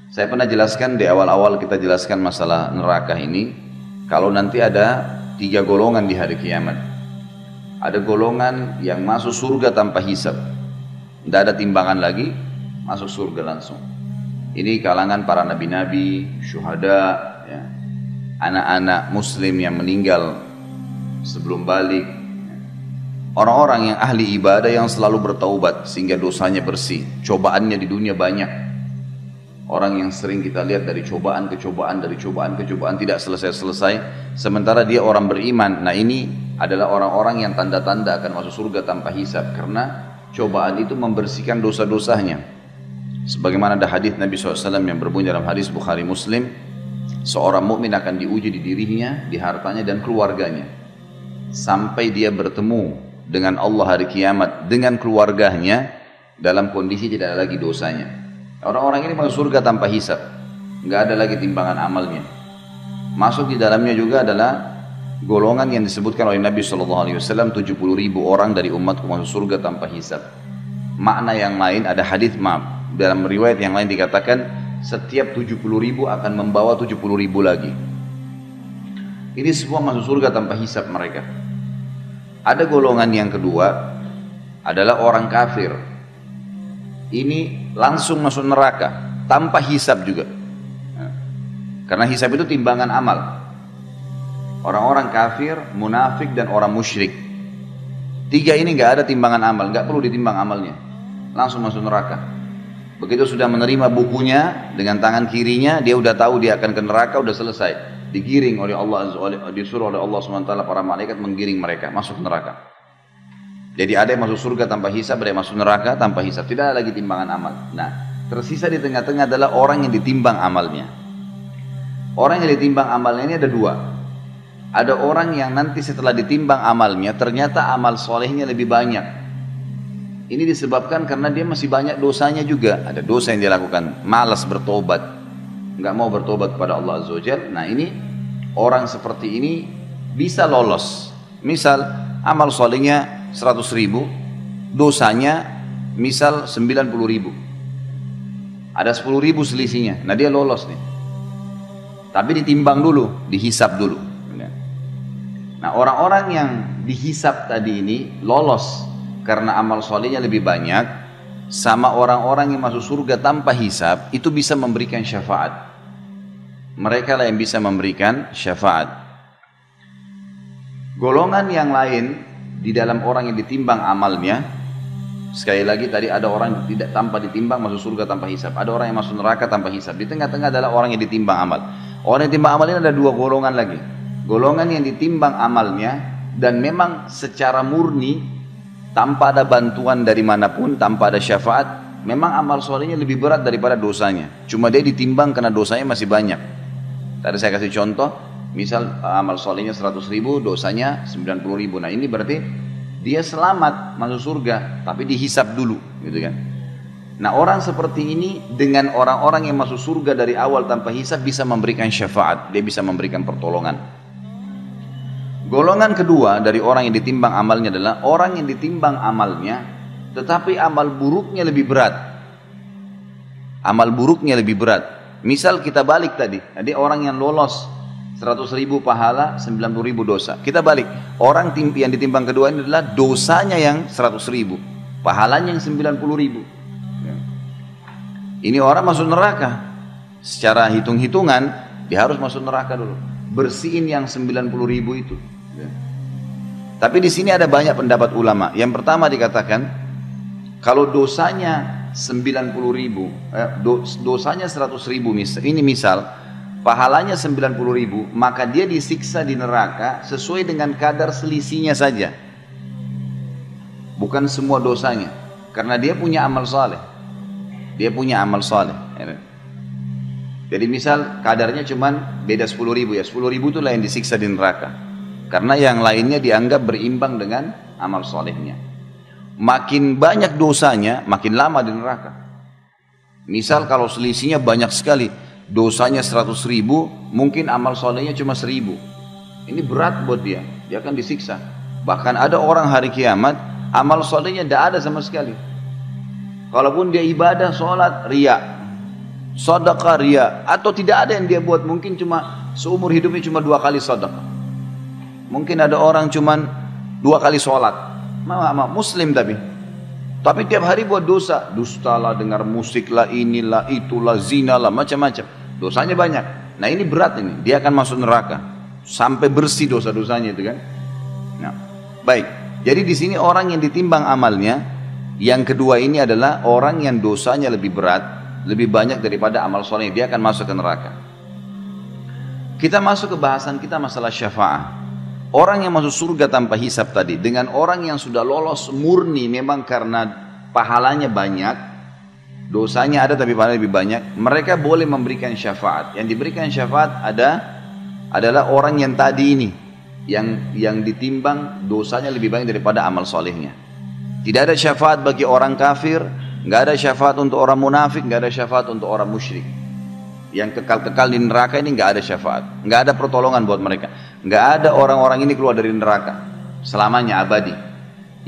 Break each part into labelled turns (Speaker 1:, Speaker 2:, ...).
Speaker 1: Saya pernah jelaskan di awal-awal kita jelaskan masalah neraka ini, kalau nanti ada 3 golongan di hari kiamat. Ada golongan yang masuk surga tanpa hisab, tidak ada timbangan lagi, masuk surga langsung. Ini kalangan para nabi-nabi, syuhada, ya, anak-anak muslim yang meninggal sebelum balik, orang-orang yang ahli ibadah yang selalu bertaubat sehingga dosanya bersih. Cobaannya di dunia banyak. Orang yang sering kita lihat dari cobaan ke cobaan, dari cobaan ke cobaan tidak selesai-selesai, sementara dia orang beriman. Nah, ini adalah orang-orang yang tanda-tanda akan masuk surga tanpa hisab, karena cobaan itu membersihkan dosa-dosanya. Sebagaimana ada hadis Nabi SAW yang berbunyi dalam hadis Bukhari Muslim, seorang mukmin akan diuji di dirinya, di hartanya dan keluarganya, sampai dia bertemu dengan Allah hari kiamat dengan keluarganya dalam kondisi tidak ada lagi dosanya. Orang-orang ini masuk surga tanpa hisab, nggak ada lagi timbangan amalnya. Masuk di dalamnya juga adalah golongan yang disebutkan oleh Nabi SAW, 70.000 orang dari umatku masuk surga tanpa hisab. Makna yang lain ada hadis, dalam riwayat yang lain dikatakan setiap 70.000 akan membawa 70.000 lagi. Ini semua masuk surga tanpa hisab mereka. Ada golongan yang kedua adalah orang kafir. Ini langsung masuk neraka tanpa hisab juga, karena hisab itu timbangan amal. Orang-orang kafir, munafik dan orang musyrik, 3 ini nggak ada timbangan amal, nggak perlu ditimbang amalnya, langsung masuk neraka. Begitu sudah menerima bukunya dengan tangan kirinya, dia udah tahu dia akan ke neraka, udah selesai, digiring oleh Allah, disuruh oleh Allah SWT para malaikat menggiring mereka masuk neraka. Jadi ada yang masuk surga tanpa hisab, ada yang masuk neraka tanpa hisab, tidak ada lagi timbangan amal. Nah, tersisa di tengah-tengah adalah orang yang ditimbang amalnya. Orang yang ditimbang amalnya ini ada 2. Ada orang yang nanti setelah ditimbang amalnya, ternyata amal solehnya lebih banyak. Ini disebabkan karena dia masih banyak dosanya juga. Ada dosa yang dia lakukan, malas bertobat, nggak mau bertobat kepada Allah Azza wa Jalla. Nah, ini orang seperti ini bisa lolos. Misal amal solehnya 100.000, dosanya misal 90.000, ada 10.000 selisihnya. Nah, dia lolos nih, tapi ditimbang dulu, dihisap dulu. Nah, orang-orang yang dihisap tadi ini lolos karena amal solehnya lebih banyak, sama orang-orang yang masuk surga tanpa hisap itu bisa memberikan syafaat. Mereka lah yang bisa memberikan syafaat. Golongan yang lain di dalam orang yang ditimbang amalnya, sekali lagi tadi ada orang yang tidak tanpa ditimbang masuk surga tanpa hisab, ada orang yang masuk neraka tanpa hisab. Di tengah-tengah adalah orang yang ditimbang amal. Orang yang ditimbang amal ini ada 2 golongan lagi. Golongan yang ditimbang amalnya dan memang secara murni tanpa ada bantuan dari manapun, tanpa ada syafaat, memang amal solehnya lebih berat daripada dosanya. Cuma dia ditimbang karena dosanya masih banyak. Tadi saya kasih contoh, misal amal solehnya 100.000, dosanya 90.000. Nah, ini berarti dia selamat masuk surga, tapi dihisap dulu, gitu kan? Nah, orang seperti ini dengan orang-orang yang masuk surga dari awal tanpa hisap bisa memberikan syafaat, dia bisa memberikan pertolongan. Golongan kedua dari orang yang ditimbang amalnya adalah orang yang ditimbang amalnya, tetapi amal buruknya lebih berat. Amal buruknya lebih berat. Misal kita balik tadi, ada orang yang lolos 100.000 pahala, 90.000 dosa. Kita balik, orang yang ditimbang kedua ini adalah dosanya yang 100.000, pahalanya yang 90.000. Ini orang masuk neraka. Secara hitung-hitungan dia harus masuk neraka dulu, bersihin yang 90.000 itu. Tapi di sini ada banyak pendapat ulama. Yang pertama dikatakan, kalau dosanya 90.000, dosanya 100.000, ini misal pahalanya 90.000, maka dia disiksa di neraka sesuai dengan kadar selisihnya saja, bukan semua dosanya, karena dia punya amal saleh. Dia punya amal saleh. Jadi misal kadarnya cuman beda 10.000, ya 10.000 itulah yang disiksa di neraka, karena yang lainnya dianggap berimbang dengan amal salehnya. Makin banyak dosanya, makin lama di neraka. Misal kalau selisihnya banyak sekali, dosanya 100.000, mungkin amal solehnya cuma 1.000. Ini berat buat dia, dia akan disiksa. Bahkan ada orang hari kiamat, amal solehnya tidak ada sama sekali. Kalaupun dia ibadah, sholat, riya, sedekah ria, atau tidak ada yang dia buat, mungkin cuma seumur hidupnya cuma 2 kali sedekah. Mungkin ada orang cuma 2 kali sholat, muslim tapi tiap hari buat dosa, dusta lah, dengar musik lah, inilah, itulah, zina lah, macam-macam. Dosanya banyak. Nah ini berat ini, dia akan masuk neraka sampai bersih dosa-dosanya itu kan. Nah, baik. Jadi di sini orang yang ditimbang amalnya, yang kedua ini adalah orang yang dosanya lebih berat, lebih banyak daripada amal soleh, dia akan masuk ke neraka. Kita masuk ke bahasan kita masalah syafaat. Orang yang masuk surga tanpa hisab tadi dengan orang yang sudah lolos murni memang karena pahalanya banyak, dosanya ada tapi pahalanya lebih banyak, mereka boleh memberikan syafaat. Yang diberikan syafaat adalah orang yang tadi ini, yang ditimbang dosanya lebih banyak daripada amal solehnya. Tidak ada syafaat bagi orang kafir, nggak ada syafaat untuk orang munafik, nggak ada syafaat untuk orang musyrik. Yang kekal-kekal di neraka ini nggak ada syafaat, nggak ada pertolongan buat mereka, nggak ada orang-orang ini keluar dari neraka selamanya abadi.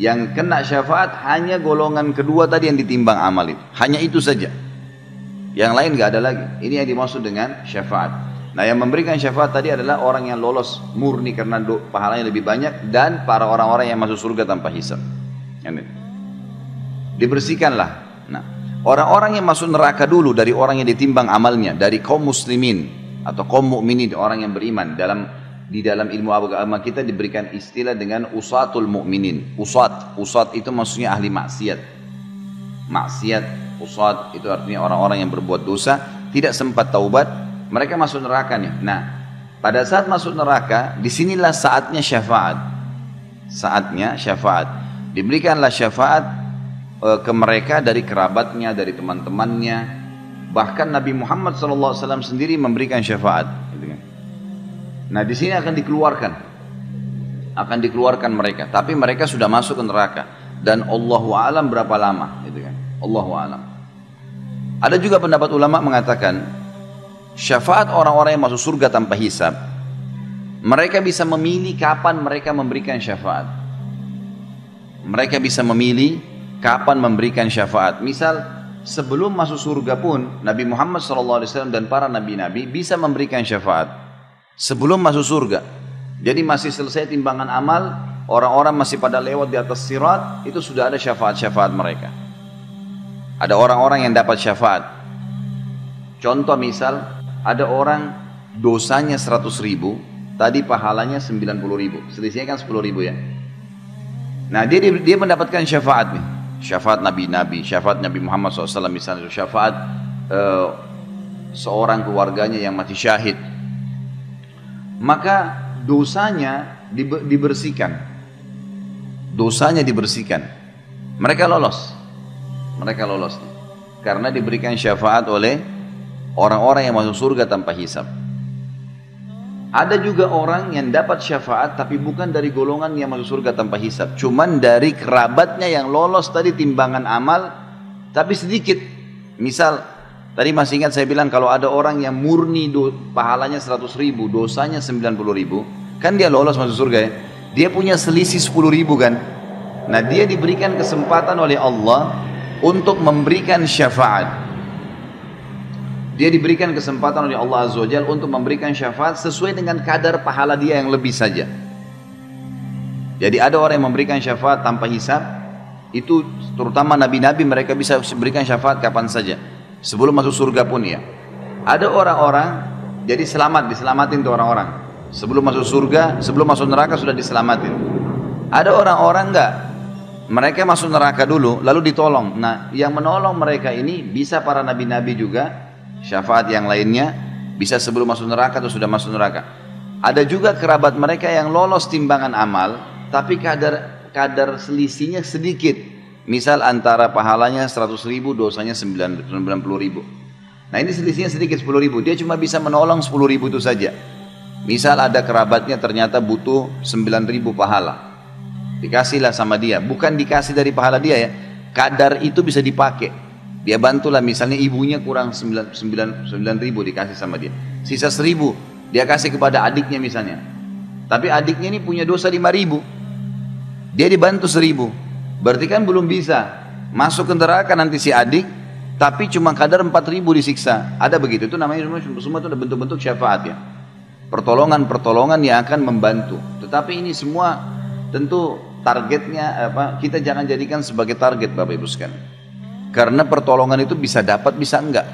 Speaker 1: Yang kena syafaat hanya golongan kedua tadi yang ditimbang amal itu, hanya itu saja. Yang lain nggak ada lagi. Ini yang dimaksud dengan syafaat. Nah yang memberikan syafaat tadi adalah orang yang lolos murni karena pahalanya lebih banyak, dan para orang-orang yang masuk surga tanpa hisab. Dibersihkanlah. Nah, orang-orang yang masuk neraka dulu dari orang yang ditimbang amalnya, dari kaum muslimin atau kaum mukminin, orang yang beriman. Di dalam ilmu agama kita diberikan istilah dengan usatul mukminin. Usat itu maksudnya ahli maksiat. Usat itu artinya orang-orang yang berbuat dosa, tidak sempat taubat, mereka masuk neraka nih. Nah, pada saat masuk neraka, disinilah saatnya syafaat. Diberikanlah syafaat ke mereka dari kerabatnya, dari teman-temannya. Bahkan Nabi Muhammad SAW sendiri memberikan syafaat. Nah di sini akan dikeluarkan mereka, tapi mereka sudah masuk ke neraka. Dan Allahu a'lam berapa lama, Allahu a'lam. Ada juga pendapat ulama mengatakan syafaat orang-orang yang masuk surga tanpa hisab, mereka bisa memilih kapan mereka memberikan syafaat. Mereka bisa memilih kapan memberikan syafaat. Misal sebelum masuk surga pun Nabi Muhammad SAW dan para nabi-nabi bisa memberikan syafaat sebelum masuk surga. Jadi masih selesai timbangan amal, orang-orang masih pada lewat di atas sirat, itu sudah ada syafaat-syafaat mereka. Ada orang-orang yang dapat syafaat. Contoh misal ada orang dosanya 100.000, tadi pahalanya 90.000, selisihnya kan 10.000 ya. Nah dia mendapatkan syafaat nih, syafaat nabi-nabi, syafaat Nabi Muhammad SAW misalnya, syafaat seorang keluarganya yang mati syahid. Maka dosanya dibersihkan, mereka lolos karena diberikan syafaat oleh orang-orang yang masuk surga tanpa hisab. Ada juga orang yang dapat syafaat tapi bukan dari golongan yang masuk surga tanpa hisab, cuman dari kerabatnya yang lolos tadi timbangan amal tapi sedikit. Misal tadi masih ingat saya bilang kalau ada orang yang murni pahalanya 100.000, dosanya 90.000, kan dia lolos masuk surga ya. Dia punya selisih 10.000 kan. Nah dia diberikan kesempatan oleh Allah untuk memberikan syafaat. Dia diberikan kesempatan oleh Allah Azza wa Jalla untuk memberikan syafaat sesuai dengan kadar pahala dia yang lebih saja. Jadi ada orang yang memberikan syafaat tanpa hisab, itu terutama nabi-nabi, mereka bisa berikan syafaat kapan saja sebelum masuk surga pun ya. Ada orang-orang jadi diselamatin tuh orang-orang. Sebelum masuk surga, sebelum masuk neraka sudah diselamatin. Ada orang-orang enggak, mereka masuk neraka dulu lalu ditolong. Nah yang menolong mereka ini bisa para nabi-nabi juga. Syafaat yang lainnya bisa sebelum masuk neraka atau sudah masuk neraka. Ada juga kerabat mereka yang lolos timbangan amal tapi kadar selisihnya sedikit. Misal antara pahalanya 100.000, dosanya 90.000. Nah ini selisihnya sedikit 10.000, dia cuma bisa menolong 10.000 itu saja. Misal ada kerabatnya ternyata butuh 9.000 pahala, dikasihlah sama dia. Bukan dikasih dari pahala dia ya, kadar itu bisa dipakai. Dia bantulah, misalnya ibunya kurang 9.000 dikasih sama dia, sisa 1.000 dia kasih kepada adiknya misalnya. Tapi adiknya ini punya dosa 5.000, dia dibantu 1.000, berarti kan belum bisa masuk ke neraka nanti si adik. tapi cuma kadar 4.000 disiksa. Ada begitu, itu namanya semua itu ada bentuk-bentuk syafaat ya. Pertolongan-pertolongan yang akan membantu. Tetapi ini semua tentu targetnya apa? Kita jangan jadikan sebagai target Bapak Ibu sekalian. Karena pertolongan itu bisa dapat, bisa enggak.